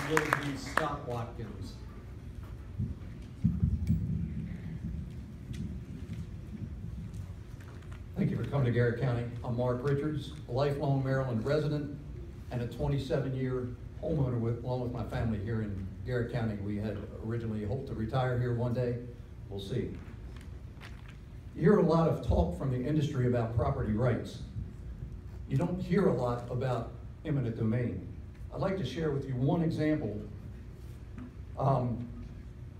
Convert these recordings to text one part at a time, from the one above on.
will be Scott Watkins. Thank you for coming to Garrett County. I'm Mark Richards, a lifelong Maryland resident and a 27-year homeowner along with my family here in Garrett County. We had originally hoped to retire here one day. We'll see. You hear a lot of talk from the industry about property rights. You don't hear a lot about eminent domain. I'd like to share with you one example.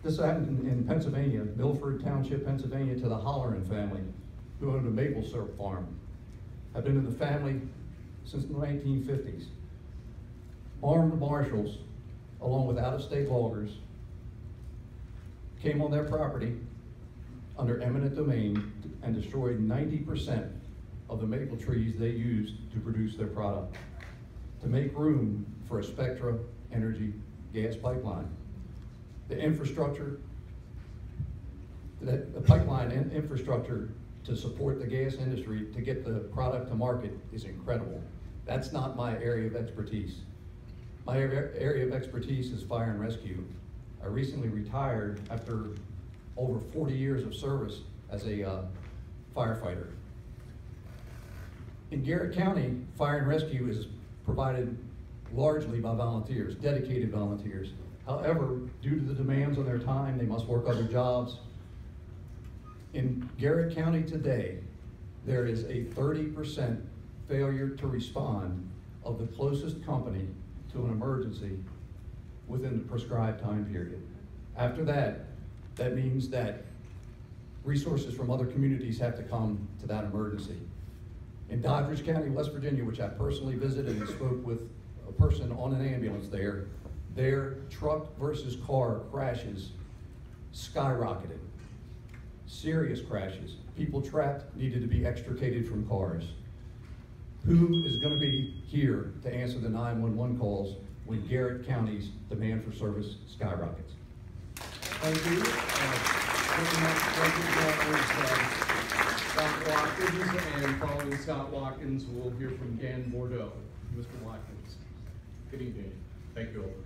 This happened in Pennsylvania, Milford Township, Pennsylvania, to the Holleran family, who owned a maple syrup farm. I've been in the family since the 1950s. Armed marshals, along with out-of-state loggers, came on their property under eminent domain and destroyed 90% of the maple trees they used to produce their product, to make room for a Spectra Energy gas pipeline. The infrastructure, the pipeline infrastructure to support the gas industry to get the product to market is incredible. That's not my area of expertise. My area of expertise is fire and rescue. I recently retired after over 40 years of service as a firefighter. In Garrett County, fire and rescue is provided largely by volunteers, dedicated volunteers. However, due to the demands on their time, they must work other jobs. In Garrett County today, there is a 30% failure to respond of the closest company to an emergency within the prescribed time period. After that, that means that resources from other communities have to come to that emergency. In Doddridge County, West Virginia, which I personally visited and spoke with a person on an ambulance there, their truck versus car crashes skyrocketed. Serious crashes. People trapped needed to be extricated from cars. Who is going to be here to answer the 911 calls when Garrett County's demand for service skyrockets? Thank you. Scott Watkins, and following Scott Watkins, we'll hear from Dan Bordeaux. Mr. Watkins, good evening. Thank you all.